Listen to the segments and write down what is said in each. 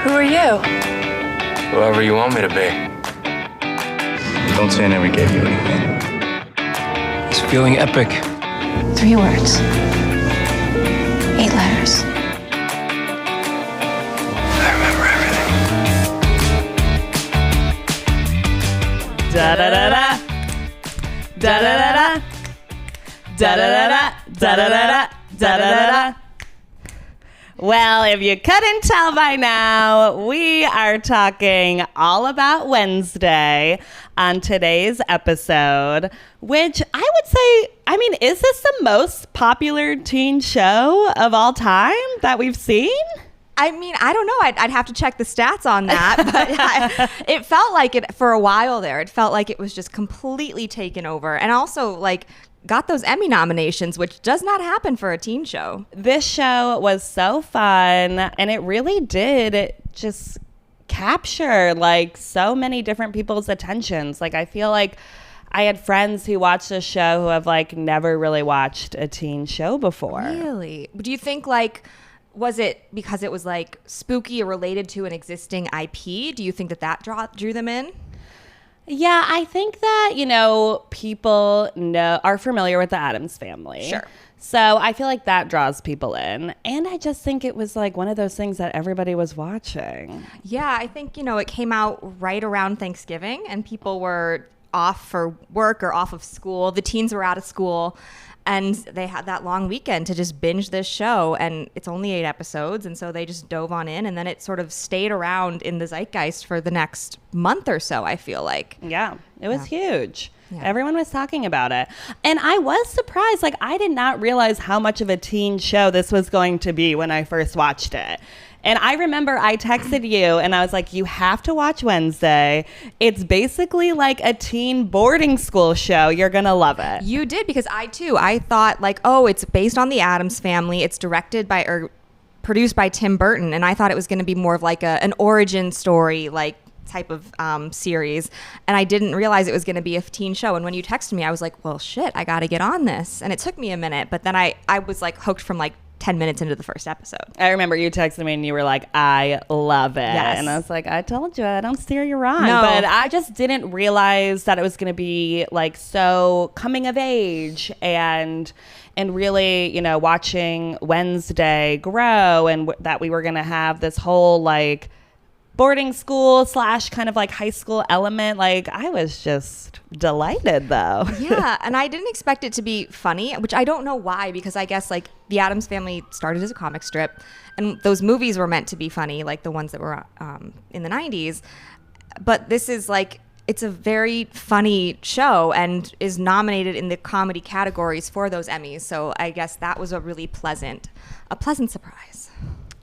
Who are you? Whoever you want me to be. Don't say I never gave you anything. It's feeling epic. 3 words. 8 letters. I remember everything. Da-da-da-da. Da-da-da-da. Da-da-da-da. Da-da-da-da. Da-da-da-da. Well, if you couldn't tell by now, we are talking all about Wednesday on today's episode, which I would say, is this the most popular teen show of all time that we've seen? I don't know. I'd have to check the stats on that, but it felt like it for a while there. It felt like it was just completely taken over, and also got those Emmy nominations, which does not happen for a teen show. This show was so fun, and it really did just capture so many different people's attentions. I feel like I had friends who watched this show who have never really watched a teen show before. Really? Do you think was it because it was spooky or related to an existing IP? Do you think that drew them in? Yeah, I think that, people are familiar with the Addams family. Sure. So I feel like that draws people in. And I just think it was one of those things that everybody was watching. Yeah, I think, it came out right around Thanksgiving and people were off for work or off of school. The teens were out of school. And they had that long weekend to just binge this show, and it's only 8 episodes, and so they just dove on in, and then it sort of stayed around in the zeitgeist for the next month or so, I feel like. Yeah, it was huge. Yeah. Everyone was talking about it. And I was surprised. I did not realize how much of a teen show this was going to be when I first watched it. And I remember I texted you and I was like, you have to watch Wednesday. It's basically like a teen boarding school show. You're going to love it. You did, because I thought it's based on the Addams family. It's directed by or produced by Tim Burton. And I thought it was going to be more of an origin story, type of series. And I didn't realize it was going to be a teen show. And when you texted me, I was like, well, shit, I got to get on this. And it took me a minute, but then I was hooked from 10 minutes into the first episode. I remember you texted me and you were like, I love it. Yes. And I was like, I told you, I don't steer you wrong. No. But I just didn't realize that it was going to be so coming of age and really, watching Wednesday grow, and that we were going to have this whole boarding school / kind of high school element. I was just delighted though. Yeah, and I didn't expect it to be funny, which I don't know why, because I guess the Addams family started as a comic strip, and those movies were meant to be funny, the ones that were in the 90s. But this is it's a very funny show and is nominated in the comedy categories for those Emmys. So I guess that was a pleasant surprise.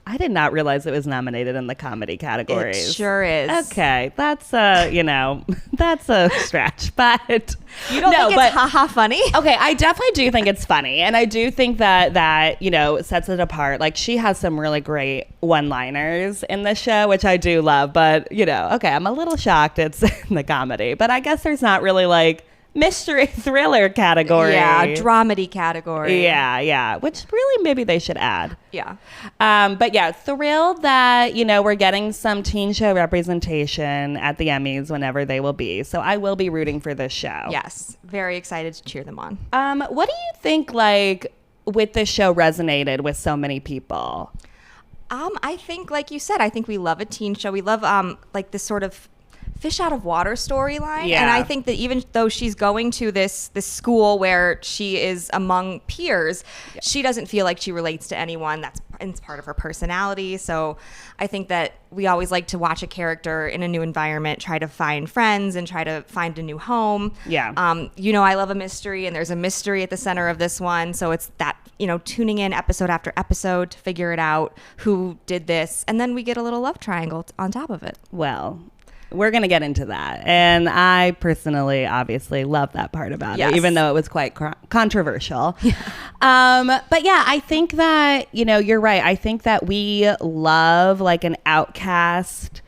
I did not realize it was nominated in the comedy categories. It sure is. Okay, that's that's a stretch, but you don't think it's haha funny? Okay, I definitely do think it's funny, and I do think that sets it apart. She has some really great one-liners in the show, which I do love. But okay, I'm a little shocked it's in the comedy, but I guess there's not really mystery thriller category. Yeah, dramedy category. Yeah, which really maybe they should add. Yeah. But yeah, thrilled that, we're getting some teen show representation at the Emmys whenever they will be. So I will be rooting for this show. Yes, very excited to cheer them on. What do you think, with this show resonated with so many people? I think, like you said, I think we love a teen show. We love, this sort of fish out of water storyline. Yeah. And I think that even though she's going to this school where she is among peers, she doesn't feel like she relates to anyone. It's part of her personality. So I think that we always like to watch a character in a new environment, try to find friends and try to find a new home. Yeah. I love a mystery, and there's a mystery at the center of this one. So it's that, tuning in episode after episode to figure it out, who did this. And then we get a little love triangle on top of it. Well, we're going to get into that. And I personally, obviously, love that part about it, even though it was quite controversial. Yeah. But yeah, I think that, you're right. I think that we love an outcast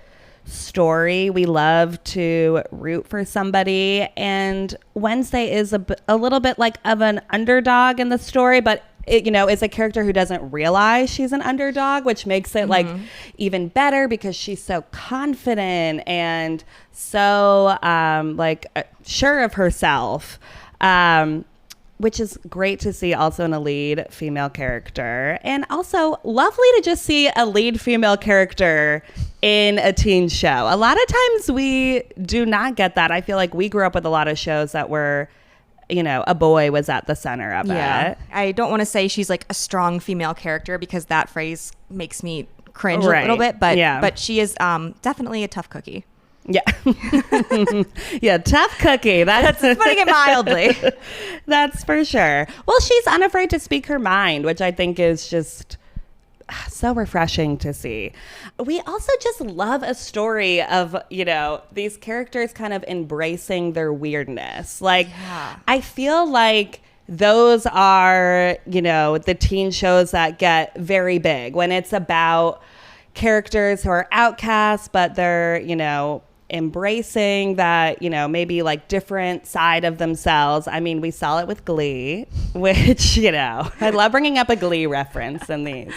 story. We love to root for somebody. And Wednesday is a little bit of an underdog in the story, but is a character who doesn't realize she's an underdog, which makes it like even better because she's so confident and so sure of herself. Which is great to see also in a lead female character. And also lovely to just see a lead female character in a teen show. A lot of times we do not get that. I feel like we grew up with a lot of shows that were, a boy was at the center of it. I don't want to say she's like a strong female character because that phrase makes me cringe a little bit, but she is definitely a tough cookie. Yeah. Yeah, tough cookie. That's putting it mildly. That's for sure. Well, she's unafraid to speak her mind, which I think is just so refreshing to see. We also just love a story of, these characters kind of embracing their weirdness. Like, I feel like those are, the teen shows that get very big when it's about characters who are outcasts, but they're, embracing that, maybe like different side of themselves. I mean, we saw it with Glee, which, I love bringing up a Glee reference in these.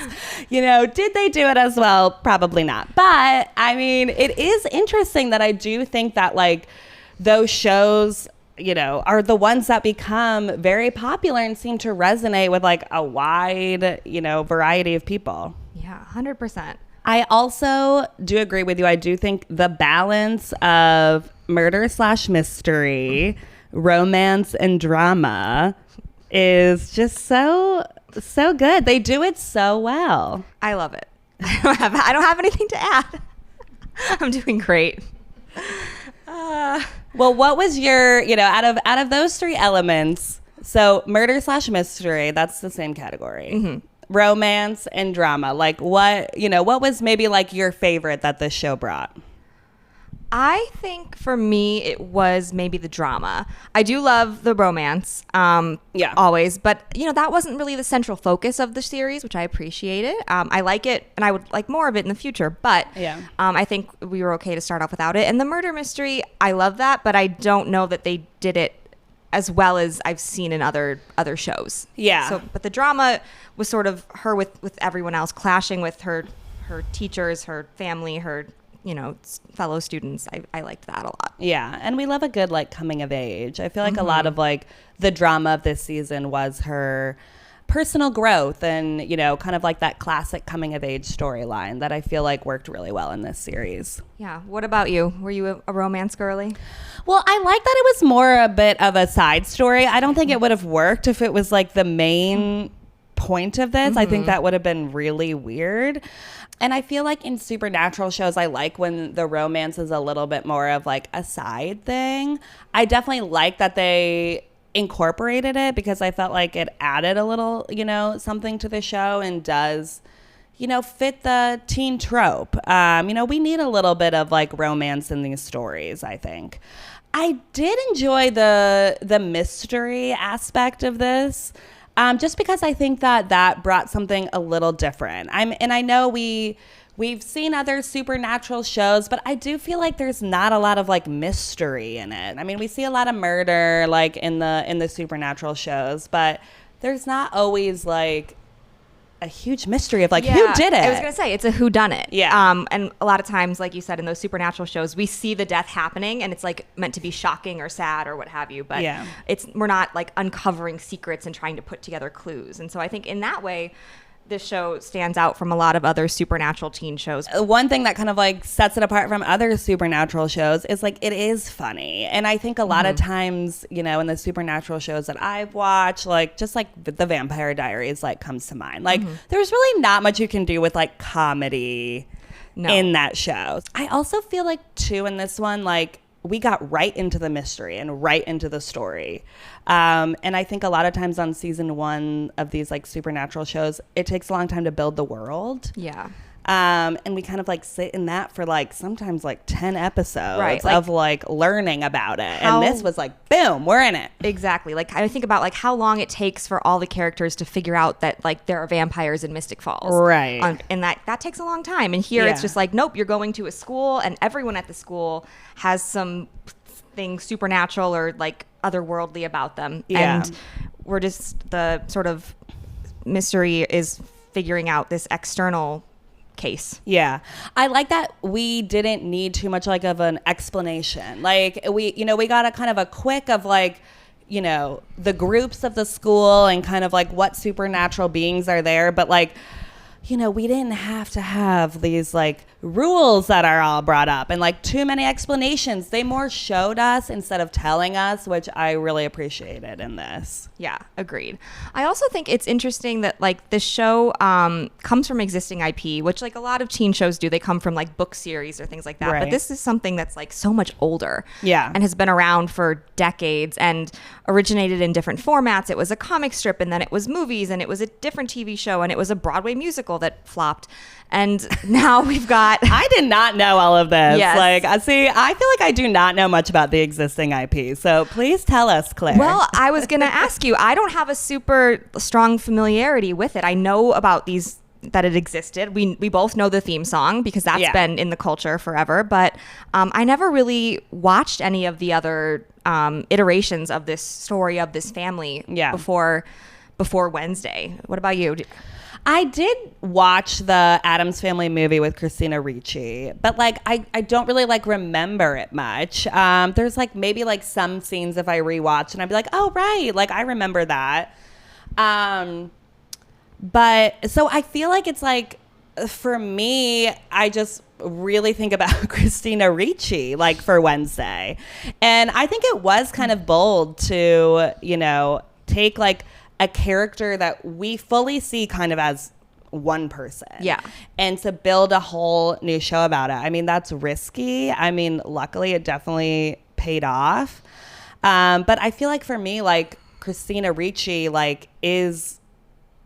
Did they do it as well? Probably not. But I mean, it is interesting that I do think that like those shows, are the ones that become very popular and seem to resonate with like a wide, variety of people. Yeah, 100%. I also do agree with you. I do think the balance of murder/mystery, romance, and drama is just so good. They do it so well. I love it. I don't have anything to add. I'm doing great. Well, what was your, out of those three elements, so murder/mystery, that's the same category. Mm-hmm. Romance and drama, like what was maybe like your favorite that this show brought? I think for me it was maybe the drama. I do love the romance, always, but that wasn't really the central focus of the series, which I appreciated. I like it, and I would like more of it in the future. But I think we were okay to start off without it. And the murder mystery, I love that, but I don't know that they did it as well as I've seen in other shows. Yeah. So, but the drama was sort of her with everyone else, clashing with her teachers, her family, her fellow students. I liked that a lot. Yeah, and we love a good like coming of age. I feel like a lot of like the drama of this season was her personal growth and kind of like that classic coming of age storyline that I feel like worked really well in this series. Yeah. What about you? Were you a romance girly? Well, I like that it was more a bit of a side story. I don't think it would have worked if it was like the main point of this. I think that would have been really weird. And I feel like in supernatural shows, I like when the romance is a little bit more of like a side thing. I definitely like that they incorporated it because I felt like it added a little, something to the show and does, fit the teen trope. We need a little bit of like romance in these stories, I think. I did enjoy the mystery aspect of this. Just because I think that brought something a little different. I know we've seen other supernatural shows, but I do feel like there's not a lot of like mystery in it. I mean, we see a lot of murder like in the supernatural shows, but there's not always like a huge mystery of like who did it. I was gonna say it's a whodunit. Yeah. And a lot of times, like you said, in those supernatural shows, we see the death happening, and it's like meant to be shocking or sad or what have you. But we're not like uncovering secrets and trying to put together clues. And so I think in that way, this show stands out from a lot of other supernatural teen shows. One thing that kind of like sets it apart from other supernatural shows is like it is funny. And I think a lot of times, in the supernatural shows that I've watched, like just like the Vampire Diaries like comes to mind. Like there's really not much you can do with like comedy in that show. I also feel like too in this one, like we got right into the mystery and right into the story. And I think a lot of times on season one of these like supernatural shows, it takes a long time to build the world. Yeah. And we kind of like sit in that for like sometimes like 10 episodes of like learning about it. And this was like, boom, we're in it. Exactly. Like I think about like how long it takes for all the characters to figure out that like there are vampires in Mystic Falls. Right. And that takes a long time. And here it's just like, nope, you're going to a school and everyone at the school has some thing supernatural or like otherworldly about them. Yeah. And we're just the sort of mystery is figuring out this external case. Yeah. I like that we didn't need too much like of an explanation. Like we got a kind of a quick of like, the groups of the school and kind of like what supernatural beings are there. But like, we didn't have to have these like rules that are all brought up and like too many explanations. They more showed us instead of telling us, which I really appreciated in this. Yeah, agreed. I also think it's interesting that like this show comes from existing IP, which like a lot of teen shows do. They come from like book series or things like that. Right. But this is something that's like so much older. Yeah. And has been around for decades and originated in different formats. It was a comic strip, and then it was movies, and it was a different TV show, and it was a Broadway musical that flopped. And now we've got... I did not know all of this. Yes. Like, see, I feel like I do not know much about the existing IP. So please tell us, Claire. Well, I was going to ask you, I don't have a super strong familiarity with it. I know about these, that it existed. We both know the theme song because that's been in the culture forever. But I never really watched any of the other iterations of this story of this family before Wednesday. What about you? I did watch the Addams Family movie with Christina Ricci, but like I don't really like remember it much. There's like maybe like some scenes if I rewatch and I'd be like, oh right, like I remember that. But so I feel like it's like for me, I just really think about Christina Ricci like for Wednesday, and I think it was kind of bold to take like a character that we fully see kind of as one person. Yeah. And to build a whole new show about it. I mean, that's risky. I mean, luckily it definitely paid off. But I feel like for me, like Christina Ricci, like is,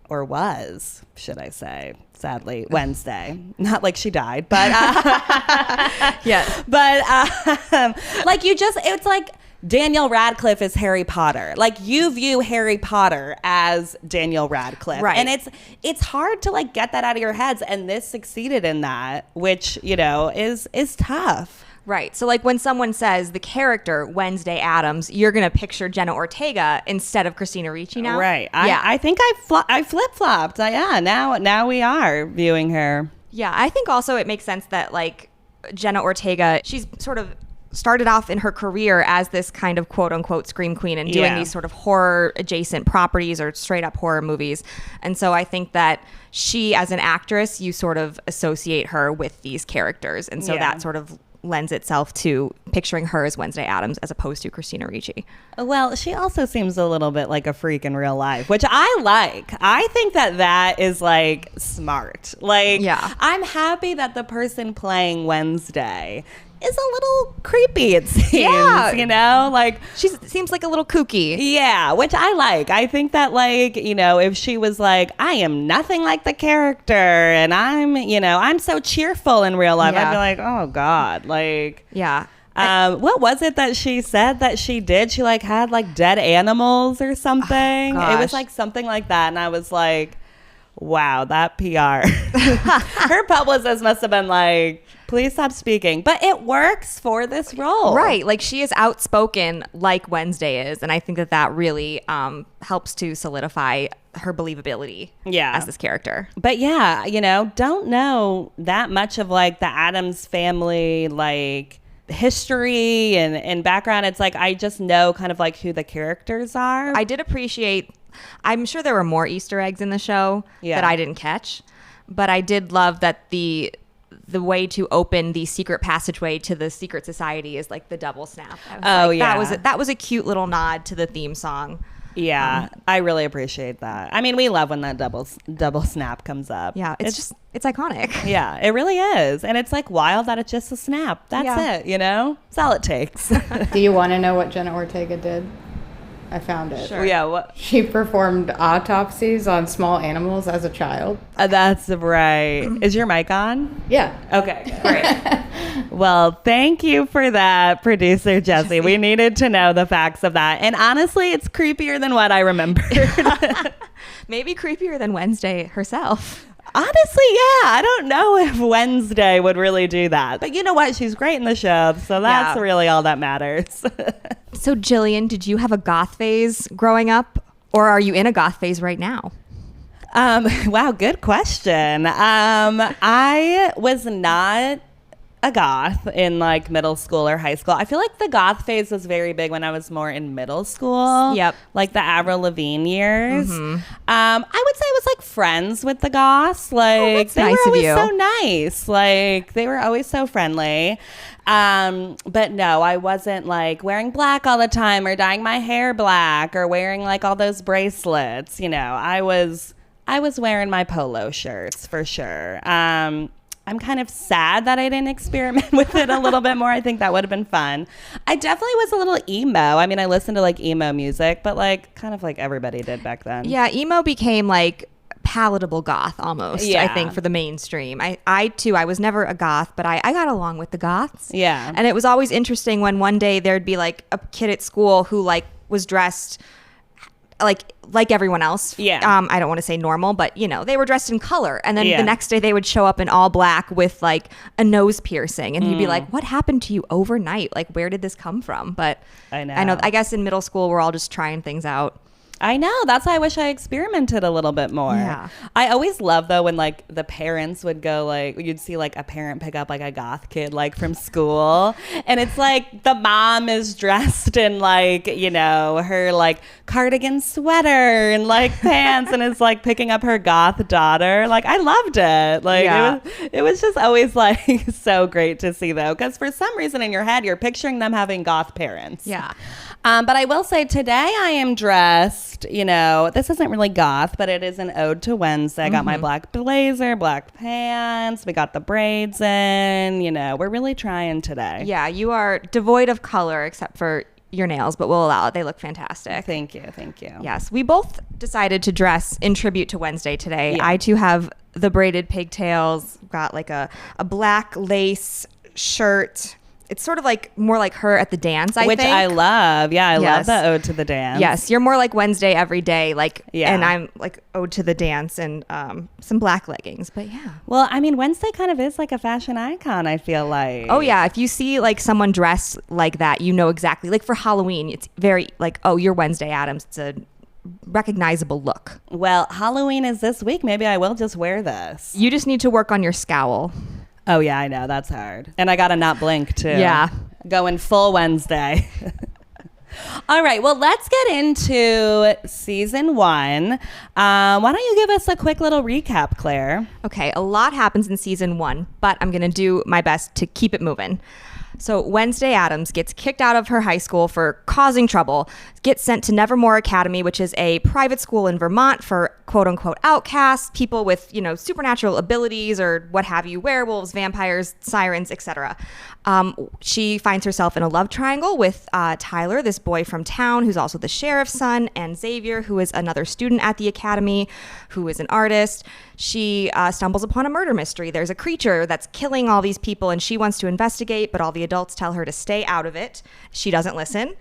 or was, should I say, sadly, Wednesday. Not like she died, but yeah. But like it's like Daniel Radcliffe is Harry Potter. Like you view Harry Potter as Daniel Radcliffe. Right. And it's hard to like get that out of your heads. And this succeeded in that, which, is tough. Right. So like when someone says the character Wednesday Addams, you're going to picture Jenna Ortega instead of Christina Ricci now. Right. I think I flip-flopped. Now we are viewing her. Yeah. I think also it makes sense that like Jenna Ortega, she's sort of started off in her career as this kind of quote unquote scream queen and doing these sort of horror adjacent properties or straight up horror movies. And so I think that she, as an actress, you sort of associate her with these characters. And so that sort of lends itself to picturing her as Wednesday Addams as opposed to Christina Ricci. Well, she also seems a little bit like a freak in real life, which I like. I think that is like smart. Like, I'm happy that the person playing Wednesday is a little creepy, it seems, like she seems like a little kooky. Yeah, which I like. I think that like, if she was like, I am nothing like the character and I'm so cheerful in real life, I'd be like, oh God, like, what was it that she said that she did? She like had like dead animals or something. It was like something like that. And I was like, wow, that PR. Her publicist must have been like, please stop speaking. But it works for this role. Right. Like she is outspoken like Wednesday is. And I think that really helps to solidify her believability as this character. But don't know that much of like the Addams family, like history and background. It's like, I just know kind of like who the characters are. I did appreciate, I'm sure there were more Easter eggs in the show that I didn't catch, but I did love that the way to open the secret passageway to the secret society is like the double snap. That was a cute little nod to the theme song. Yeah, I really appreciate that. I mean, we love when that double snap comes up. Yeah, it's iconic. Yeah, it really is. And it's like wild that it's just a snap. That's it, That's all it takes. Do you want to know what Jenna Ortega did? I found it. Sure. Yeah. What? She performed autopsies on small animals as a child. That's right. Is your mic on? Yeah. Okay. Great. Well, thank you for that, producer Jesse. We needed to know the facts of that. And honestly, it's creepier than what I remembered. Maybe creepier than Wednesday herself. Honestly, I don't know if Wednesday would really do that. But you know what? She's great in the show. So that's really all that matters. So, Jillian, did you have a goth phase growing up? Or are you in a goth phase right now? Wow, good question. I was not a goth in like middle school or high school. I feel like the goth phase was very big when I was more in middle school. Yep. Like the Avril Lavigne years. I would say I was like friends with the goths. Like that's they nice were of always you. so nice. Like they were always so friendly. But no, I wasn't like wearing black all the time or dyeing my hair black or wearing like all those bracelets. You know, I was wearing my polo shirts for sure. I'm kind of sad that I didn't experiment with it a little bit more. I think that would have been fun. I definitely was a little emo. I mean, I listened to like emo music, but like kind of like everybody did back then. Yeah, emo became like palatable goth almost, I Yeah. think, for the mainstream. I too, I was never a goth, but I got along with the goths. Yeah. And it was always interesting when one day there'd be like a kid at school who like was dressed like everyone else. Yeah. I don't want to say normal, but you know, they were dressed in color. And then Yeah. the next day they would show up in all black with like a nose piercing. And you'd be like, what happened to you overnight? Like, where did this come from? But I know. I guess in middle school, we're all just trying things out. I know. That's why I wish I experimented a little bit more. Yeah. I always love though when like the parents would go like you'd see like a parent pick up like a goth kid like from school, and it's like the mom is dressed in like, you know, her like cardigan sweater and like pants and is like picking up her goth daughter. Like I loved it. Like Yeah. it was just always like so great to see though, because for some reason in your head you're picturing them having goth parents. Yeah. But I will say today I am dressed, you know, this isn't really goth, but it is an ode to Wednesday. I got my black blazer, black pants. We got the braids in, you know, we're really trying today. Yeah, you are devoid of color except for your nails, but we'll allow it. They look fantastic. Thank you. Thank you. Yes, we both decided to dress in tribute to Wednesday today. Yeah. I too have the braided pigtails, got like a black lace shirt. It's sort of like more like her at the dance, I Which think. I love. Yeah, I Yes. love the ode to the dance. Yes, you're more like Wednesday every day, like, Yeah. and I'm like ode to the dance and some black leggings, but yeah. Well, I mean, Wednesday kind of is like a fashion icon, I feel like. Oh yeah, if you see like someone dressed like that, you know exactly. Like for Halloween, it's very like, oh, you're Wednesday Addams. It's a recognizable look. Well, Halloween is this week. Maybe I will just wear this. You just need to work on your scowl. Oh, yeah, I know. That's hard. And I got to not blink, too. Yeah. Going full Wednesday. All right. Well, let's get into season 1. Why don't you give us a quick little recap, Claire? Okay, a lot happens in season 1, but I'm going to do my best to keep it moving. So Wednesday Addams gets kicked out of her high school for causing trouble, gets sent to Nevermore Academy, which is a private school in Vermont for quote unquote outcasts, people with, you know, supernatural abilities or what have you, werewolves, vampires, sirens, etc. She finds herself in a love triangle with Tyler, this boy from town who's also the sheriff's son, and Xavier, who is another student at the academy, who is an artist. She stumbles upon a murder mystery. There's a creature that's killing all these people, and she wants to investigate, but all the adults tell her to stay out of it. She doesn't listen.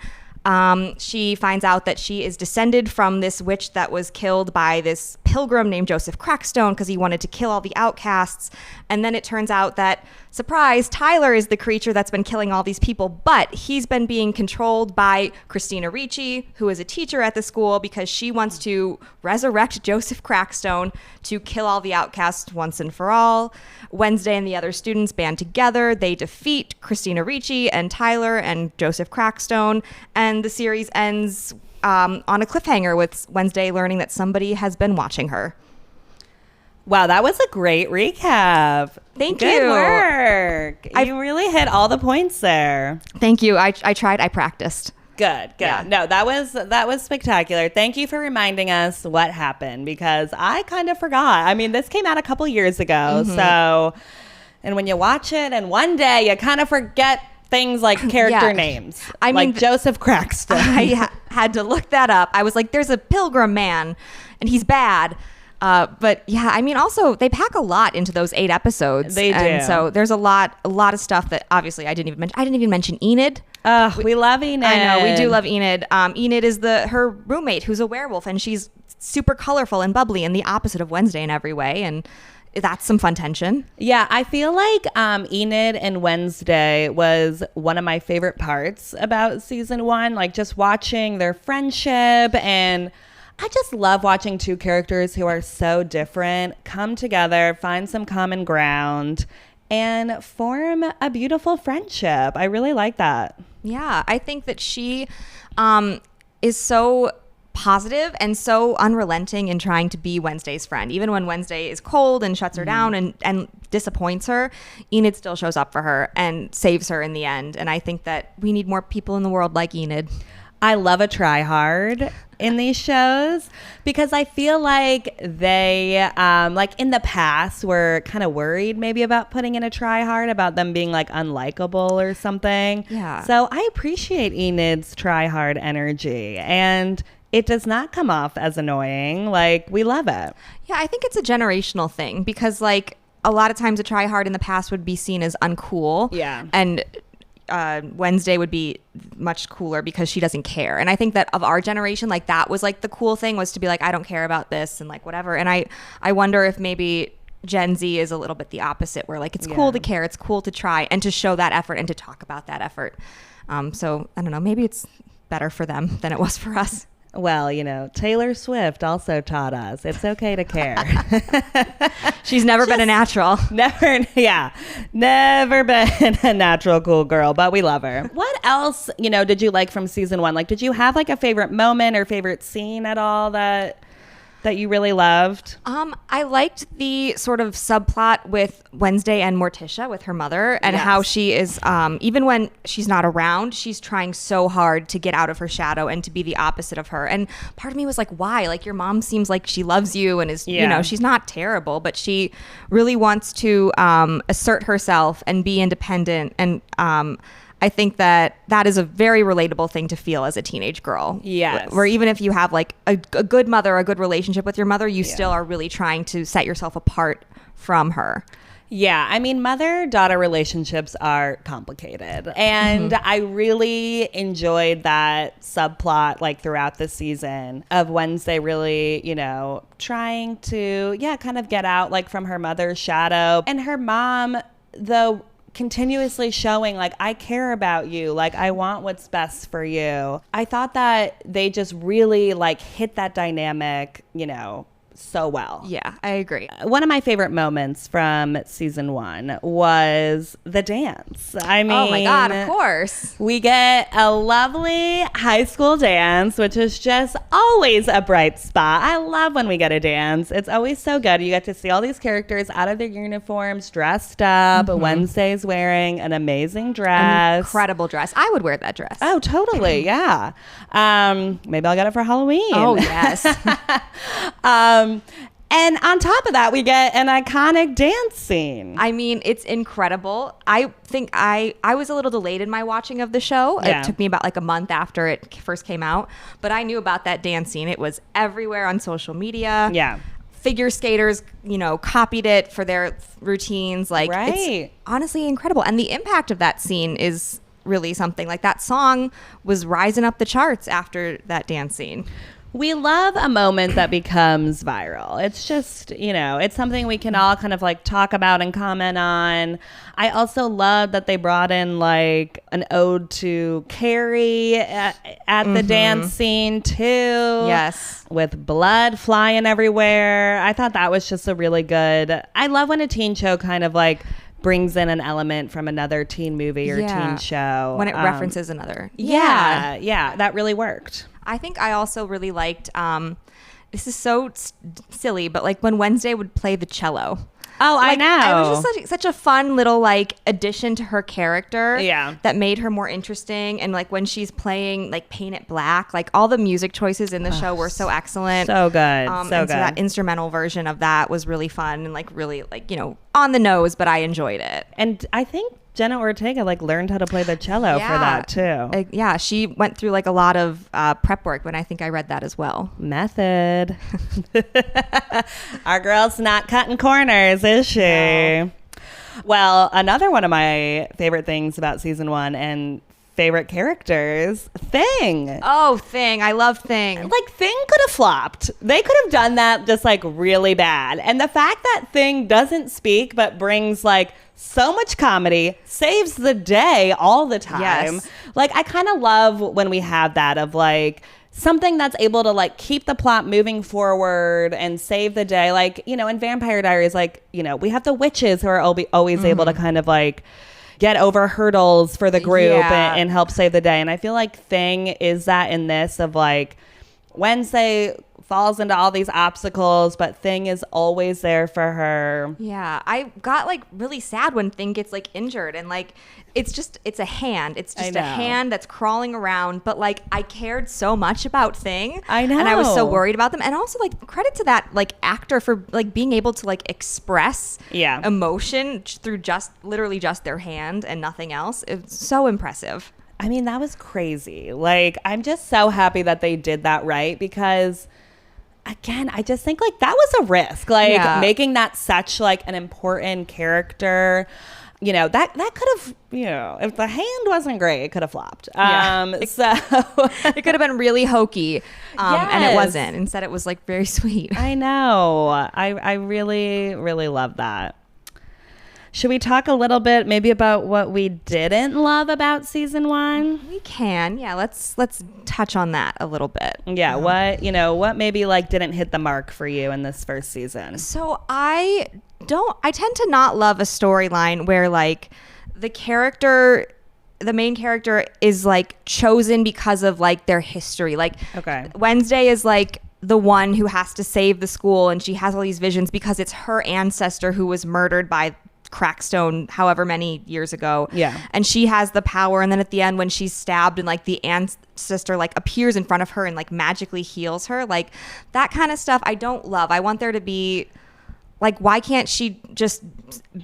She finds out that she is descended from this witch that was killed by this pilgrim named Joseph Crackstone because he wanted to kill all the outcasts. And then it turns out that, surprise, Tyler is the creature that's been killing all these people, but he's been being controlled by Christina Ricci, who is a teacher at the school, because she wants to resurrect Joseph Crackstone to kill all the outcasts once and for all. Wednesday and the other students band together. They defeat Christina Ricci and Tyler and Joseph Crackstone, and the series ends on a cliffhanger with Wednesday learning that somebody has been watching her. Wow, that was a great recap. Thank Good you. work. You really hit all the points there. Thank you. I tried. I practiced. Good. Yeah. No, that was spectacular. Thank you for reminding us what happened, because I kind of forgot. I mean, this came out a couple years ago. So, and when you watch it and one day you kind of forget things like character Yeah. names. I like mean, Joseph Crackstone. I had to look that up. I was like, there's a pilgrim man and he's bad. But yeah, I mean, also they pack a lot into those 8 episodes. They And do. so there's a lot of stuff that obviously I didn't even mention. I didn't even mention Enid. We love Enid. I know, we do love Enid. Enid is her roommate who's a werewolf, and she's super colorful and bubbly and the opposite of Wednesday in every way. And that's some fun tension. Yeah, I feel like Enid and Wednesday was one of my favorite parts about season 1. Like just watching their friendship, and I just love watching two characters who are so different come together, find some common ground, and form a beautiful friendship. I really like that. Yeah, I think that she is so positive and so unrelenting in trying to be Wednesday's friend. Even when Wednesday is cold and shuts her down and disappoints her, Enid still shows up for her and saves her in the end. And I think that we need more people in the world like Enid. I love a try hard in these shows because I feel like they, like in the past, were kind of worried maybe about putting in a try hard, about them being like unlikable or something. Yeah. So I appreciate Enid's try hard energy, and it does not come off as annoying. Like, we love it. Yeah, I think it's a generational thing because like a lot of times a try hard in the past would be seen as uncool. Yeah. And Wednesday would be much cooler because she doesn't care. And I think that of our generation, like that was like the cool thing, was to be like, I don't care about this and like whatever. And I wonder if maybe Gen Z is a little bit the opposite, where like it's cool to care, it's cool to try and to show that effort and to talk about that effort. So I don't know, maybe it's better for them than it was for us. Well, you know, Taylor Swift also taught us it's okay to care. She's never been a natural. Never been a natural cool girl, but we love her. What else, you know, did you like from season 1? Like, did you have like a favorite moment or favorite scene at all that you really loved? I liked the sort of subplot with Wednesday and Morticia with her mother, and how she is, even when she's not around, she's trying so hard to get out of her shadow and to be the opposite of her. And part of me was like, why? Like, your mom seems like she loves you and is, you know, she's not terrible, but she really wants to assert herself and be independent. And I think that is a very relatable thing to feel as a teenage girl. Yes. Where even if you have like a good mother, a good relationship with your mother, you still are really trying to set yourself apart from her. Yeah, I mean, mother-daughter relationships are complicated. And I really enjoyed that subplot, like, throughout the season of Wednesday really, you know, trying to, kind of get out, like, from her mother's shadow. And her mom, though, continuously showing, like, I care about you, like, I want what's best for you. I thought that they just really, like, hit that dynamic, you know, so well. Yeah, I agree. One of my favorite moments from season 1 was the dance. I mean, oh my God, of course. We get a lovely high school dance, which is just always a bright spot. I love when we get a dance. It's always so good. You get to see all these characters out of their uniforms, dressed up. Wednesday's wearing an amazing dress. An incredible dress. I would wear that dress. Oh, totally. Yeah. Maybe I'll get it for Halloween. Oh, yes. And on top of that, we get an iconic dance scene. I mean, it's incredible. I think I was a little delayed in my watching of the show. Yeah. It took me about like a month after it first came out. But I knew about that dance scene. It was everywhere on social media. Yeah. Figure skaters, you know, copied it for their routines. Like, it's honestly incredible. And the impact of that scene is really something. Like, that song was rising up the charts after that dance scene. We love a moment that becomes viral. It's just, you know, it's something we can all kind of like talk about and comment on. I also love that they brought in like an ode to Carrie at the dance scene too. Yes. With blood flying everywhere. I thought that was just a really good. I love when a teen show kind of like brings in an element from another teen movie or teen show. When it references another. Yeah, that really worked. I think I also really liked, this is so silly, but like when Wednesday would play the cello. Oh, like, I know. It was just such a fun little like addition to her character. Yeah. That made her more interesting. And like when she's playing like Paint It Black, like all the music choices in the show were so excellent. So good. So good. So that instrumental version of that was really fun and like really like, you know, on the nose, but I enjoyed it. And I think Jenna Ortega like learned how to play the cello for that too. Yeah, she went through like a lot of prep work, but I think I read that as well. Method. Our girl's not cutting corners, is she? No. Well, another one of my favorite things about season 1 and favorite characters, Thing. Oh, Thing. I love Thing. Like, Thing could have flopped. They could have done that just like really bad. And the fact that Thing doesn't speak but brings like so much comedy, saves the day all the time. Yes. Like, I kind of love when we have that of like something that's able to like keep the plot moving forward and save the day. Like, you know, in Vampire Diaries, like, you know, we have the witches who are always able to kind of like get over hurdles for the group and help save the day. And I feel like Thing is that in this of like Wednesday falls into all these obstacles, but Thing is always there for her. Yeah, I got like really sad when Thing gets like injured and like it's a hand. It's just a hand that's crawling around, but like I cared so much about Thing. I know. And I was so worried about them. And also like credit to that like actor for like being able to like express emotion through just literally just their hand and nothing else. It's so impressive. I mean, that was crazy. Like, I'm just so happy that they did that right because again, I just think like that was a risk, like making that such like an important character. You know, that could have, you know, if the hand wasn't great, it could have flopped. So it could have been really hokey, and it wasn't. Instead, it was like very sweet. I know. I really, really love that. Should we talk a little bit maybe about what we didn't love about season 1? We can. Yeah, let's touch on that a little bit. Yeah, what maybe like didn't hit the mark for you in this first season? So I tend to not love a storyline where like the main character is like chosen because of like their history. Like Wednesday is like the one who has to save the school and she has all these visions because it's her ancestor who was murdered by Crackstone however many years ago. Yeah. And she has the power, and then at the end when she's stabbed and like the ancestor like appears in front of her and like magically heals her, like that kind of stuff I don't love. I want there to be like, why can't she just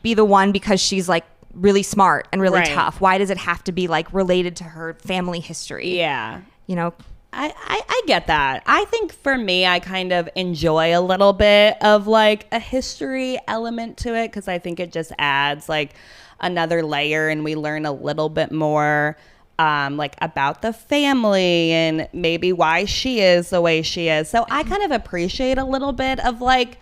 be the one because she's like really smart and really tough? Why does it have to be like related to her family history? Yeah. You know, I get that. I think for me, I kind of enjoy a little bit of like a history element to it because I think it just adds like another layer and we learn a little bit more like about the family and maybe why she is the way she is. So I kind of appreciate a little bit of like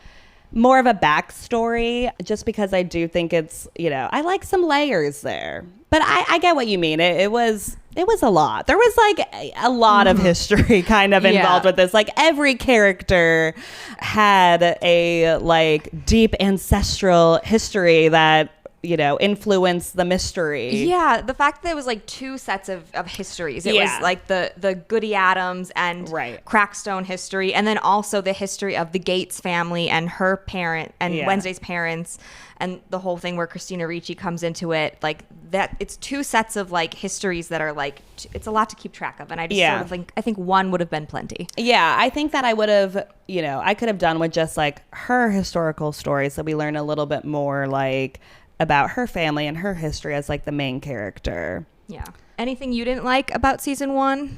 more of a backstory just because I do think it's, you know, I like some layers there. But I get what you mean. It was a lot. There was like a lot of history kind of involved with this. Like every character had a like deep ancestral history that, you know, influenced the mystery. Yeah, the fact that it was like two sets of histories. It was like the Goody Addams and Crackstone history, and then also the history of the Gates family and her parent and Wednesday's parents, and the whole thing where Christina Ricci comes into it. Like that, it's two sets of like histories that are like, it's a lot to keep track of. And I just sort of think, I think one would have been plenty. Yeah, I think that I would have, you know, I could have done with just like her historical stories so we learn a little bit more like about her family and her history as like the main character. Yeah. Anything you didn't like about season 1?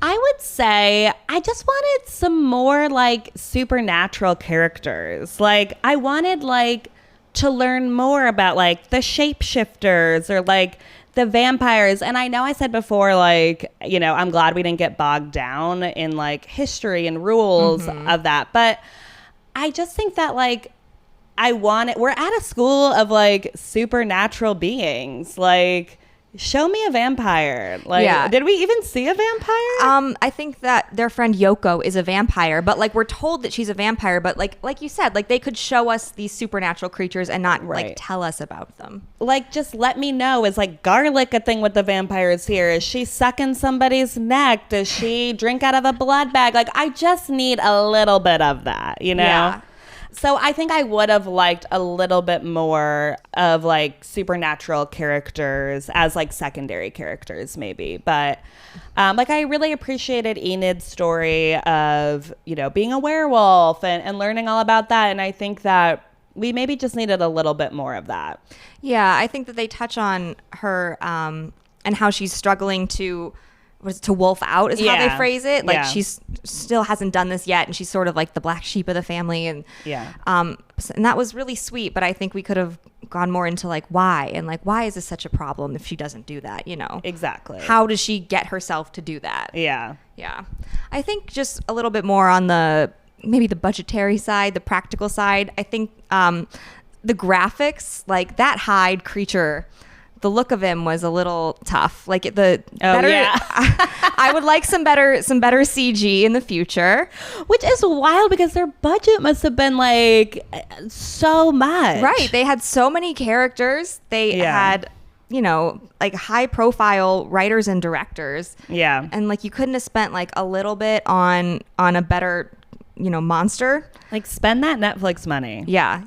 I would say I just wanted some more like supernatural characters. Like I wanted like to learn more about like the shapeshifters or like the vampires. And I know I said before, like, you know, I'm glad we didn't get bogged down in like history and rules of that. But I just think that like we're at a school of like supernatural beings. Like, show me a vampire. Like, did we even see a vampire? I think that their friend Yoko is a vampire, but like we're told that she's a vampire, but like you said, like they could show us these supernatural creatures and not like tell us about them. Like, just let me know. Is like garlic a thing with the vampires here? Is she sucking somebody's neck? Does she drink out of a blood bag? Like, I just need a little bit of that, you know? Yeah. So I think I would have liked a little bit more of like supernatural characters as like secondary characters maybe. But like I really appreciated Enid's story of, you know, being a werewolf and learning all about that. And I think that we maybe just needed a little bit more of that. Yeah, I think that they touch on her and how she's struggling to to wolf out is how they Yeah. phrase it. Like Yeah. she's still hasn't done this yet, and she's sort of like the black sheep of the family. And Yeah. and that was really sweet. But I think we could have gone more into like why and like why is this such a problem if she doesn't do that? You know, Exactly. how does she get herself to do that? Yeah. Yeah. I think just a little bit more on the maybe the budgetary side, the practical side. I think the graphics, like that Hyde creature, the look of him was a little tough. Like yeah. I would like some better CG in the future. Which is wild because their budget must have been like so much. Right. They had so many characters. They had, you know, like high profile writers and directors. Yeah. And like you couldn't have spent like a little bit on a better, you know, monster. Like spend that Netflix money. Yeah.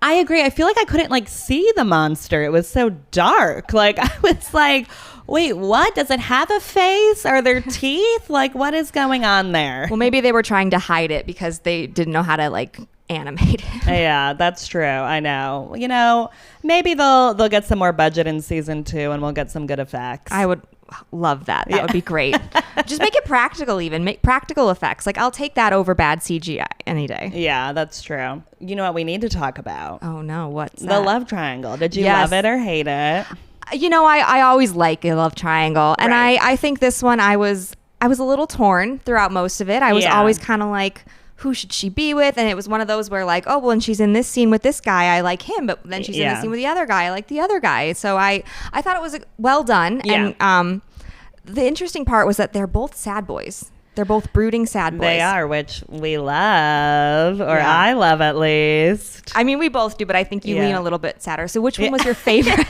I agree. I feel like I couldn't like see the monster. It was so dark. Like I was like, wait, what? Does it have a face? Are there teeth? Like what is going on there? Well, maybe they were trying to hide it because they didn't know how to like animate it. Yeah, that's true. I know. You know, maybe they'll get some more budget in season 2 and we'll get some good effects. I would love that. That would be great. Just make it practical even. Make practical effects. Like I'll take that over bad CGI any day. Yeah, that's true. You know what we need to talk about? Oh no, what's The that? love triangle. Did you Yes. love it or hate it? You know, I always like a love triangle. And Right. I think this one I was a little torn throughout most of it. I was Yeah. always kind of like, who should she be with? And it was one of those where like, oh, well, when she's in this scene with this guy, I like him, but then she's in Yeah. the scene with the other guy, I like the other guy. So I thought it was well done. Yeah. And the interesting part was that they're both sad boys. They're both brooding sad boys. They are, which we love, or Yeah. I love at least. I mean, we both do, but I think you Yeah. lean a little bit sadder. So which one was your favorite?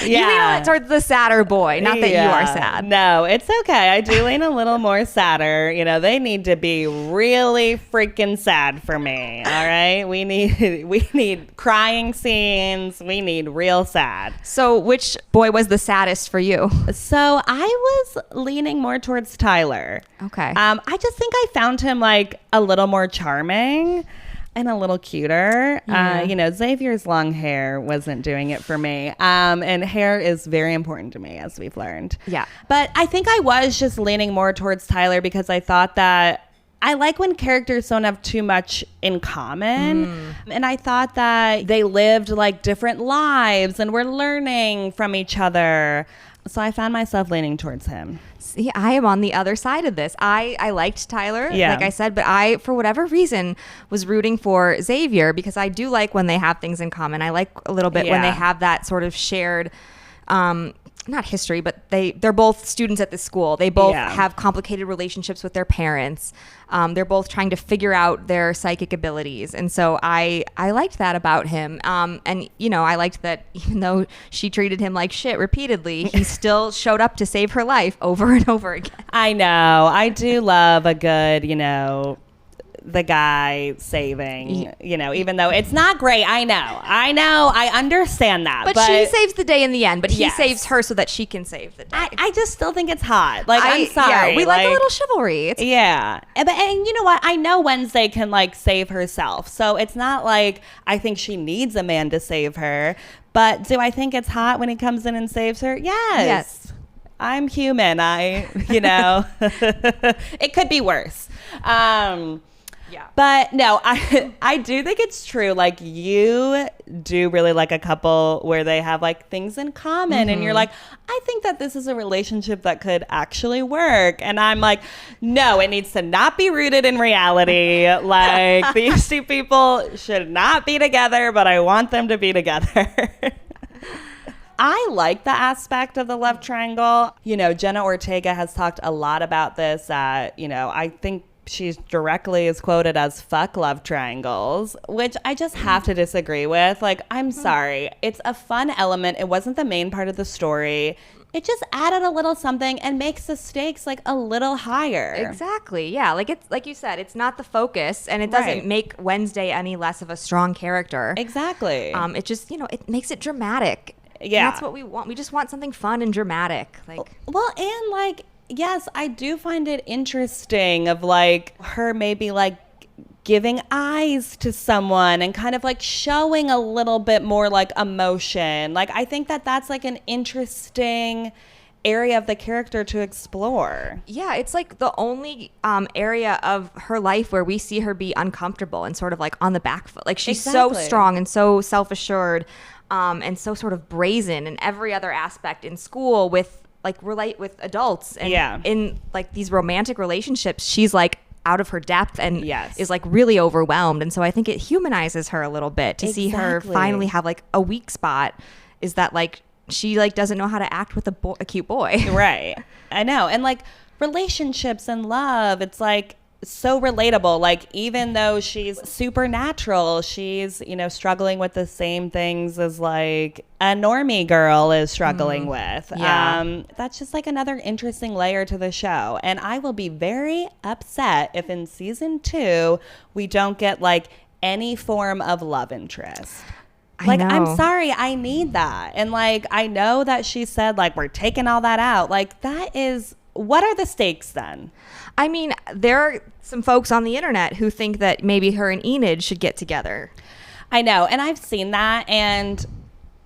You lean Yeah. towards the sadder boy, not that you are sad. No, it's okay. I do lean a little more sadder. You know, they need to be really freaking sad for me. All right, we need crying scenes. We need real sad. So which boy was the saddest for you? So I was leaning more towards Tyler. Okay. I just think I found him like a little more charming and a little cuter. You know, Xavier's long hair wasn't doing it for me. And hair is very important to me, as we've learned. Yeah. But I think I was just leaning more towards Tyler because I thought that I like when characters don't have too much in common. And I thought that they lived like different lives and were learning from each other. So I found myself leaning towards him. See, I am on the other side of this. I liked Tyler, Yeah. like I said, but I, for whatever reason, was rooting for Xavier because I do like when they have things in common. I like a little bit when they Yeah. have that sort of shared, not history, but they're both students at this school. They both Yeah. have complicated relationships with their parents. They're both trying to figure out their psychic abilities. And so I liked that about him. And, you know, I liked that even though she treated him like shit repeatedly, he still showed up to save her life over and over again. I know. I do love a good, you know, the guy saving, you know, even though it's not great. I know. I understand that. But she saves the day in the end, but he Yes. saves her so that she can save the day. I just still think it's hot. Like, I'm sorry. Yeah, we like a little chivalry. It's Yeah. And you know what? I know Wednesday can like save herself. So it's not like I think she needs a man to save her. But do I think it's hot when he comes in and saves her? Yes. Yes. I'm human. You know, it could be worse. Yeah. But no, I do think it's true. Like you do really like a couple where they have like things in common and you're like, I think that this is a relationship that could actually work. And I'm like, no, it needs to not be rooted in reality. Like these two people should not be together, but I want them to be together. I like the aspect of the love triangle. You know, Jenna Ortega has talked a lot about this. You know, I think she's directly is quoted as fuck love triangles, which I just have to disagree with. Like, I'm sorry. It's a fun element. It wasn't the main part of the story. It just added a little something and makes the stakes like a little higher. Exactly. Yeah. Like it's like you said, it's not the focus, and it doesn't Right. make Wednesday any less of a strong character. Exactly. It just, you know, it makes it dramatic. Yeah. And that's what we want. We just want something fun and dramatic. Like, Well, and like, yes, I do find it interesting of like her maybe like giving eyes to someone and kind of like showing a little bit more like emotion. Like, I think that that's like an interesting area of the character to explore. Yeah, it's like the only area of her life where we see her be uncomfortable and sort of like on the back foot. Like she's so Exactly. strong and so self-assured and so sort of brazen in every other aspect in school with like relate with adults. And Yeah. in like these romantic relationships, she's like out of her depth and Yes. is like really overwhelmed. And so I think it humanizes her a little bit to see her Exactly. finally have like a weak spot is that like she like doesn't know how to act with a cute boy. Right. I know. And like relationships and love, it's like so relatable. Like even though she's supernatural, she's, you know, struggling with the same things as like a normie girl is struggling with. Yeah. That's just like another interesting layer to the show. And I will be very upset if in season 2 we don't get like any form of love interest. Like, I'm know. sorry, I need that. And like, I know that she said like, we're taking all that out. Like that is, what are the stakes then? I mean, there are some folks on the internet who think that maybe her and Enid should get together. I know. And I've seen that. And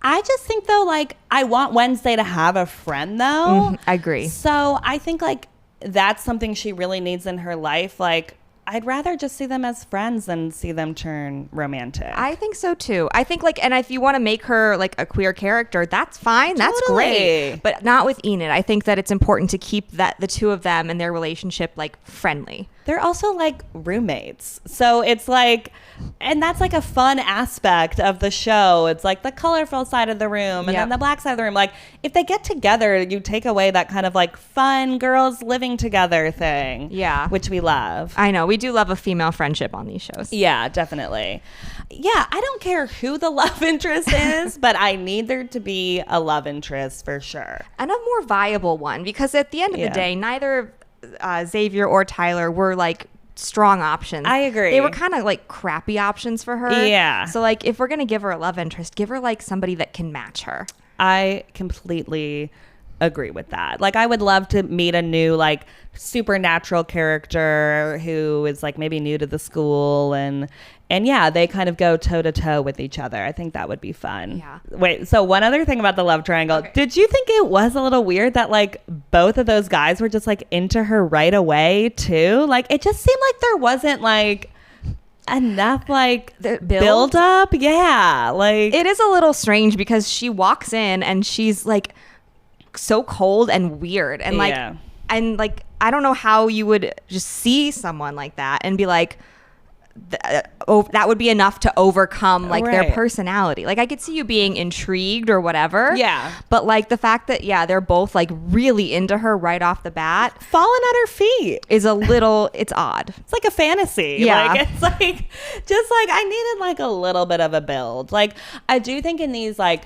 I just think though, like, I want Wednesday to have a friend though. I agree. So I think like that's something she really needs in her life. Like, I'd rather just see them as friends than see them turn romantic. I think so too. I think like, and if you want to make her like a queer character, that's fine. That's Totally. great. But not with Enid. I think that it's important to keep that the two of them and their relationship like friendly. They're also like roommates. So it's like, and that's like a fun aspect of the show. It's like the colorful side of the room and Yep. then the black side of the room. Like if they get together, you take away that kind of like fun girls living together thing. Yeah. Which we love. I know. We do love a female friendship on these shows. Yeah, definitely. Yeah, I don't care who the love interest is, but I need there to be a love interest for sure. And a more viable one, because at the end of Yeah. the day, neither Xavier or Tyler were like strong options. I agree. They were kind of like crappy options for her. Yeah. So like if we're going to give her a love interest, give her like somebody that can match her. I completely agree with that. Like I would love to meet a new like supernatural character who is like maybe new to the school and yeah, they kind of go toe to toe with each other. I think that would be fun. Yeah. Wait, so one other thing about the love triangle. Did you think it was a little weird that like both of those guys were just like into her right away too? Like it just seemed like there wasn't like enough like The build up. Yeah. Like It is a little strange because she walks in and she's like so cold and weird and like Yeah. and like I don't know how you would just see someone like that and be like that would be enough to overcome like their Right. personality. Like I could see you being intrigued or whatever. Yeah. But like the fact that they're both like really into her right off the bat falling at her feet. is a little it's odd. It's like a fantasy. Yeah. Like it's like just like I needed like a little bit of a build. Like I do think in these like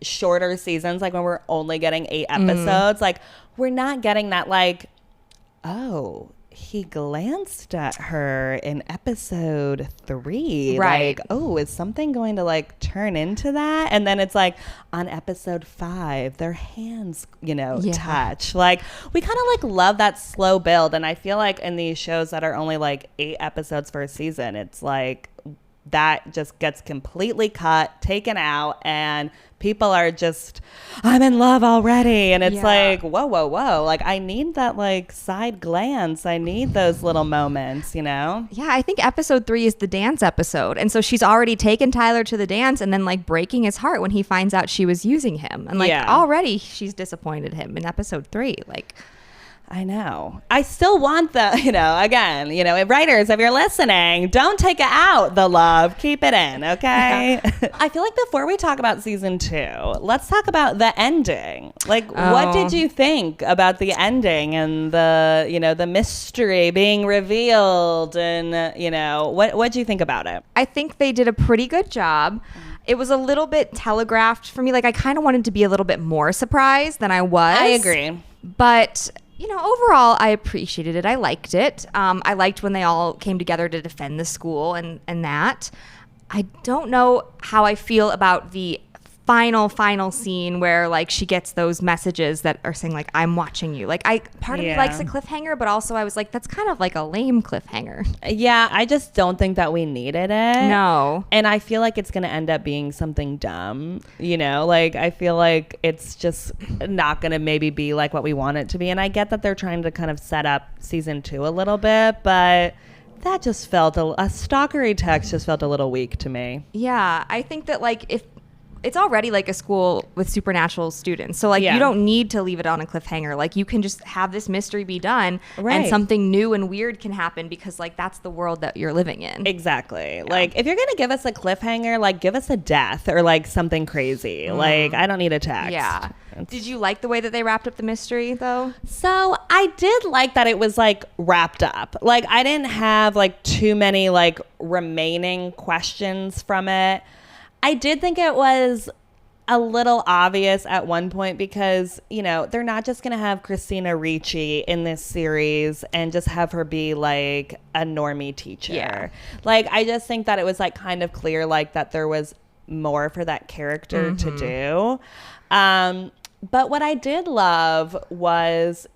shorter seasons, like when we're only getting 8 episodes, like we're not getting that like, oh, he glanced at her in episode 3. Right. Like, oh, is something going to like turn into that? And then it's like on episode 5, their hands, Yeah. touch. Like we kind of like love that slow build. And I feel like in these shows that are only like 8 episodes for a season, it's like that just gets completely cut, taken out, and people are just, I'm in love already. And it's Yeah. like, whoa, whoa, whoa. Like I need that like side glance. I need those little moments, you know? Yeah, I think episode 3 is the dance episode. And so she's already taken Tyler to the dance and then like breaking his heart when he finds out she was using him. And like Yeah. already she's disappointed him in episode 3. Like I know. I still want the, again, writers, if you're listening, don't take it out, the love. Keep it in, okay? I feel like before we talk about season 2, let's talk about the ending. Like, what did you think about the ending and the mystery being revealed and, what do you think about it? I think they did a pretty good job. It was a little bit telegraphed for me. Like I kind of wanted to be a little bit more surprised than I was. I agree. But overall, I appreciated it. I liked it. I liked when they all came together to defend the school and that. I don't know how I feel about the final scene where like she gets those messages that are saying like, I'm watching you. Like part of me likes a cliffhanger, but also I was like, that's kind of like a lame cliffhanger. Yeah, I just don't think that we needed it. No. And I feel like it's going to end up being something dumb, you know? Like, I feel like it's just not going to maybe be like what we want it to be. And I get that they're trying to kind of set up season 2 a little bit, but that just felt a stalkery text just felt a little weak to me. Yeah, I think that like if it's already like a school with supernatural students, so like you don't need to leave it on a cliffhanger. Like you can just have this mystery be done, and something new and weird can happen because like that's the world that you're living in. Exactly. Yeah. Like if you're gonna give us a cliffhanger, like give us a death or like something crazy. Like I don't need a text. Yeah. Did you like the way that they wrapped up the mystery though? So I did like that it was like wrapped up. Like I didn't have like too many like remaining questions from it. I did think it was a little obvious at one point because, you know, they're not just going to have Christina Ricci in this series and just have her be like a normie teacher. Yeah. Like, I just think that it was like kind of clear like that there was more for that character to do. But what I did love was,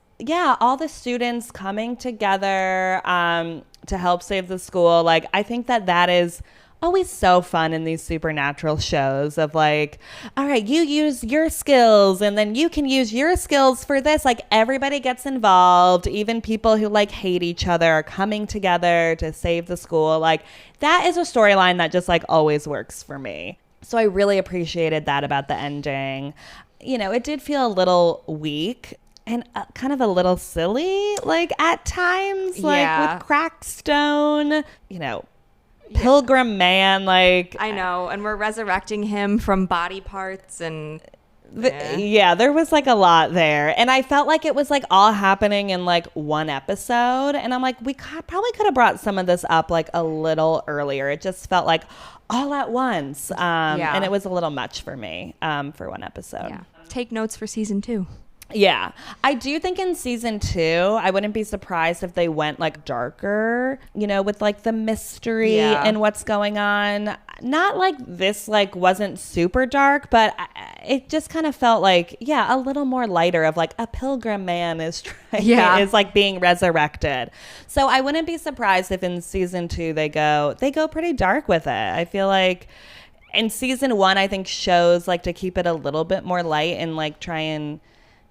all the students coming together to help save the school. Like, I think that is always so fun in these supernatural shows of like, all right, you use your skills and then you can use your skills for this. Like everybody gets involved. Even people who like hate each other are coming together to save the school. Like that is a storyline that just like always works for me. So I really appreciated that about the ending. You know, it did feel a little weak and kind of a little silly, like at times, like with Crackstone, you know, Pilgrim Man, like I know, and we're resurrecting him from body parts and there was like a lot there, and I felt like it was like all happening in like one episode, and I'm like, we probably could have brought some of this up like a little earlier. It just felt like all at once, and it was a little much for me for one episode. Take notes for season 2. Yeah, I do think in season 2, I wouldn't be surprised if they went like darker, you know, with like the mystery and what's going on. Not like this like wasn't super dark, but it just kind of felt like, a little more lighter of like a pilgrim man is is like being resurrected. So I wouldn't be surprised if in season 2 they go pretty dark with it. I feel like in season 1, I think shows like to keep it a little bit more light and like try and,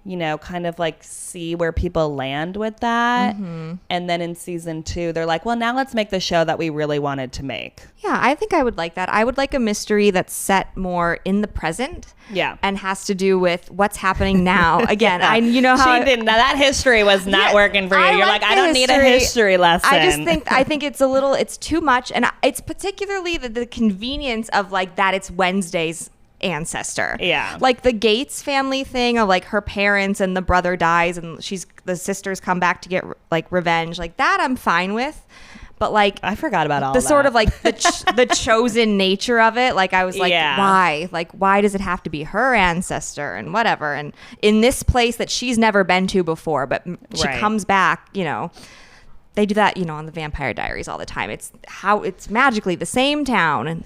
you know, kind of like see where people land with that. And then in season 2, they're like, well, now let's make the show that we really wanted to make. Yeah, I think I would like that. I would like a mystery that's set more in the present. Yeah. And has to do with what's happening now. Again, you know how that history was not working for you. You're like, I don't need a history lesson. I think it's too much. And it's particularly the convenience of like that it's Wednesday's ancestor. Yeah. Like the Gates family thing of like her parents and the brother dies and the sisters come back to get like revenge. Like that I'm fine with. But like I forgot about all the that. Sort of like the chosen nature of it. Like I was like, why? Like why does it have to be her ancestor and whatever? And in this place that she's never been to before, but she comes back, you know. They do that, you know, on the Vampire Diaries all the time. It's magically the same town. And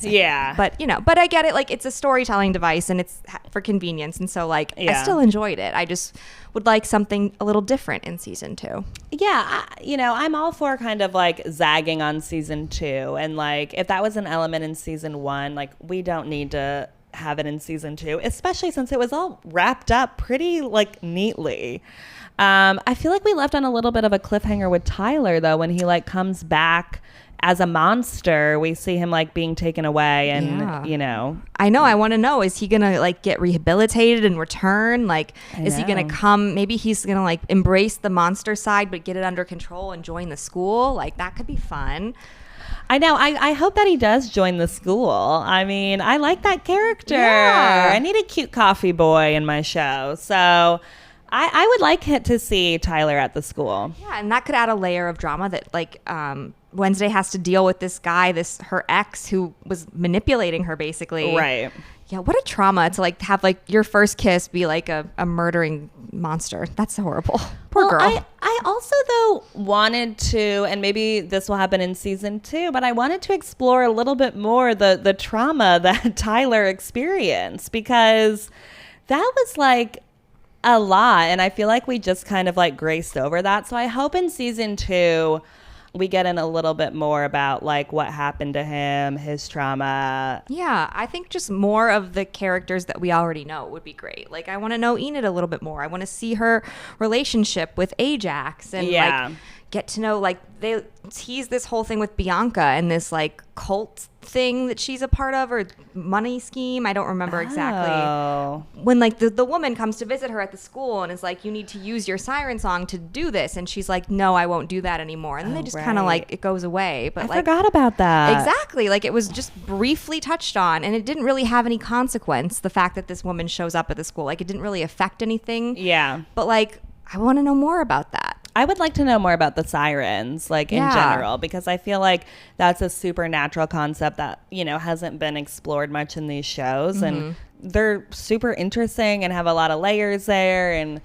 but, you know, but I get it. Like, it's a storytelling device and it's for convenience. And so, like, I still enjoyed it. I just would like something a little different in season 2. Yeah. You know, I'm all for kind of, like, zagging on season 2. And, like, if that was an element in season 1, like, we don't need to have it in season 2, especially since it was all wrapped up pretty, like, neatly. I feel like we left on a little bit of a cliffhanger with Tyler, though, when he like comes back as a monster. We see him like being taken away and, you know. I know. I want to know, is he going to like get rehabilitated and return? Like, is he going to come? Maybe he's going to like embrace the monster side, but get it under control and join the school. Like, that could be fun. I know. I hope that he does join the school. I mean, I like that character. Yeah. I need a cute coffee boy in my show. So I would like to see Tyler at the school. Yeah, and that could add a layer of drama that like Wednesday has to deal with this guy, her ex who was manipulating her basically. Right. Yeah, what a trauma to like have like your first kiss be like a murdering monster. That's horrible. Poor girl. I I also, though, wanted to, and maybe this will happen in season 2, but I wanted to explore a little bit more the trauma that Tyler experienced, because that was like a lot. And I feel like we just kind of like graced over that. So I hope in season 2, we get in a little bit more about like what happened to him, his trauma. Yeah, I think just more of the characters that we already know would be great. Like, I want to know Enid a little bit more. I want to see her relationship with Ajax and like get to know, like, they tease this whole thing with Bianca and this like cult thing that she's a part of, or money scheme. I don't remember exactly. When like the woman comes to visit her at the school and is like, you need to use your siren song to do this, and she's like, no, I won't do that anymore. And then they just kind of like, it goes away. But I like, forgot about that. Exactly. Like, it was just briefly touched on, and it didn't really have any consequence, the fact that this woman shows up at the school. Like, it didn't really affect anything. Yeah. But like, I want to know more about that. I would like to know more about the sirens, like in general, because I feel like that's a supernatural concept that, you know, hasn't been explored much in these shows. And they're super interesting and have a lot of layers there. And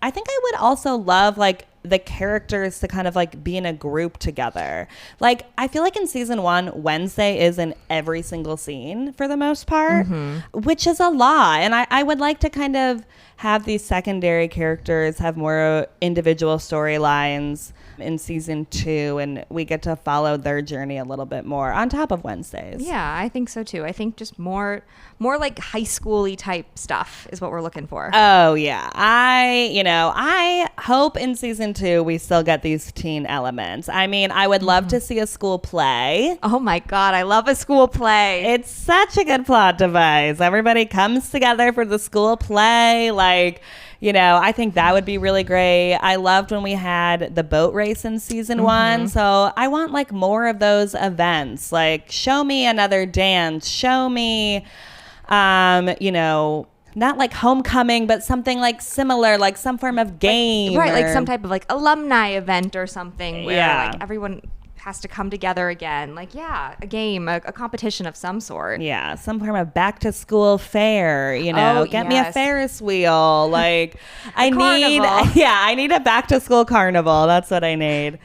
I think I would also love like the characters to kind of like be in a group together. Like, I feel like in season 1, Wednesday is in every single scene for the most part, which is a lot. And I would like to kind of have these secondary characters have more individual storylines in season 2, and we get to follow their journey a little bit more on top of Wednesdays. Yeah, I think so too. I think just more like high school-y type stuff is what we're looking for. Oh yeah. I hope in season 2 we still get these teen elements. I mean, I would love to see a school play. Oh my God, I love a school play. It's such a good plot device. Everybody comes together for the school play. Like, you know, I think that would be really great. I loved when we had the boat race in season 1. So I want like more of those events. Like, show me another dance. Show me, you know, not like homecoming, but something like similar, like some form of game. Right, like some type of like alumni event or something where like everyone has to come together again. Like, yeah, a game, a competition of some sort. Yeah, some form of back to school fair, you know, get me a Ferris wheel. Like, I need a back to school carnival. That's what I need.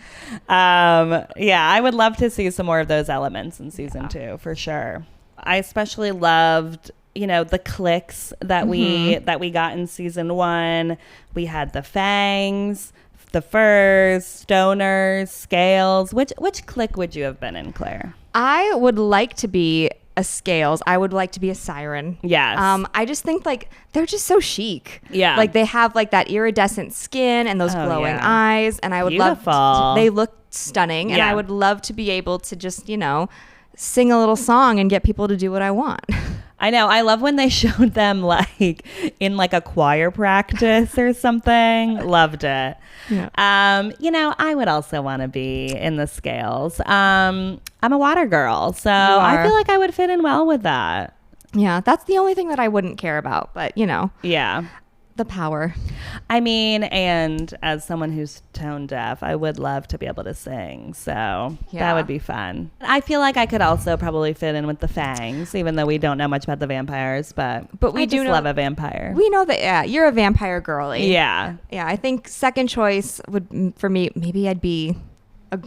I would love to see some more of those elements in season 2 for sure. I especially loved, you know, the cliques that we got in season 1. We had the Fangs, the Furs, Stoners, Scales. Which clique would you have been in, Claire? I would like to be a Scales. I would like to be a Siren. Yes. I just think like they're just so chic. Yeah. Like, they have like that iridescent skin and those glowing eyes, and I would love they look stunning, and I would love to be able to just, you know, sing a little song and get people to do what I want. I know. I love when they showed them like in like a choir practice or something. Loved it. Yeah. You know, I would also want to be in the Scales. I'm a water girl, so I feel like I would fit in well with that. Yeah, that's the only thing that I wouldn't care about, but you know. Yeah. The power. I mean, and as someone who's tone deaf, I would love to be able to sing. So that would be fun. I feel like I could also probably fit in with the Fangs, even though we don't know much about the vampires, but we do love a vampire. We know that, you're a vampire girly. Yeah. Yeah, I think second choice would, for me, maybe I'd be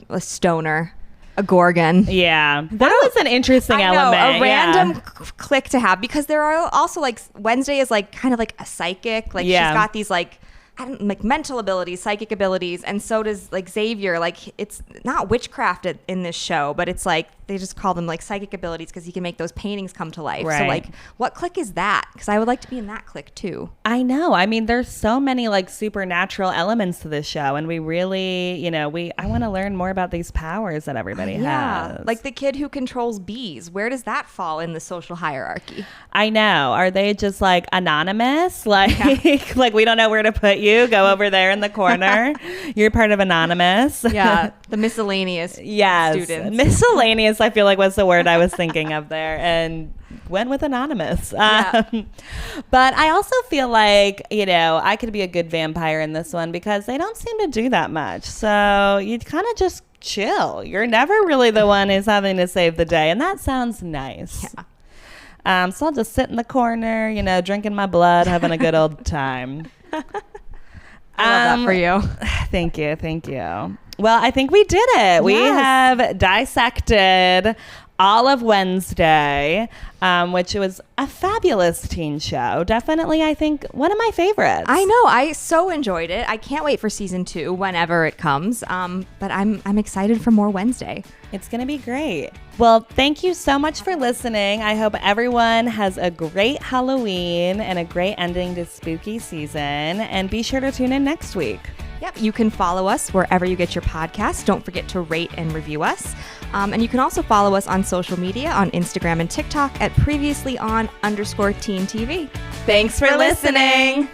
a stoner. A Gorgon. Yeah. That was an interesting element. A random click to have, because there are also like Wednesday is like kind of like a psychic. Like, she's got these like mental abilities, psychic abilities, and so does like Xavier. Like, it's not witchcraft in this show, but it's like they just call them like psychic abilities because he can make those paintings come to life. Right. So like, what clique is that? Because I would like to be in that clique too. I know. I mean, there's so many like supernatural elements to this show, and we really, you know, I want to learn more about these powers that everybody has. Like the kid who controls bees. Where does that fall in the social hierarchy? I know. Are they just like anonymous? Like, like we don't know where to put you. Go over there in the corner. You're part of Anonymous. Yeah, the miscellaneous students. Miscellaneous, I feel like was the word I was thinking of there, and went with Anonymous. But I also feel like, you know, I could be a good vampire in this one because they don't seem to do that much. So you kind of just chill. You're never really the one who's having to save the day, and that sounds nice. Yeah. So I'll just sit in the corner, you know, drinking my blood, having a good old time. I love that for you. Thank you. Well, I think we did it. We have dissected all of Wednesday, which was a fabulous teen show. Definitely, I think, one of my favorites. I know. I so enjoyed it. I can't wait for season 2 whenever it comes. But I'm excited for more Wednesday. It's going to be great. Well, thank you so much for listening. I hope everyone has a great Halloween and a great ending to spooky season. And be sure to tune in next week. Yep. You can follow us wherever you get your podcasts. Don't forget to rate and review us. And you can also follow us on social media on Instagram and TikTok at previously on _teen TV. Thanks for listening.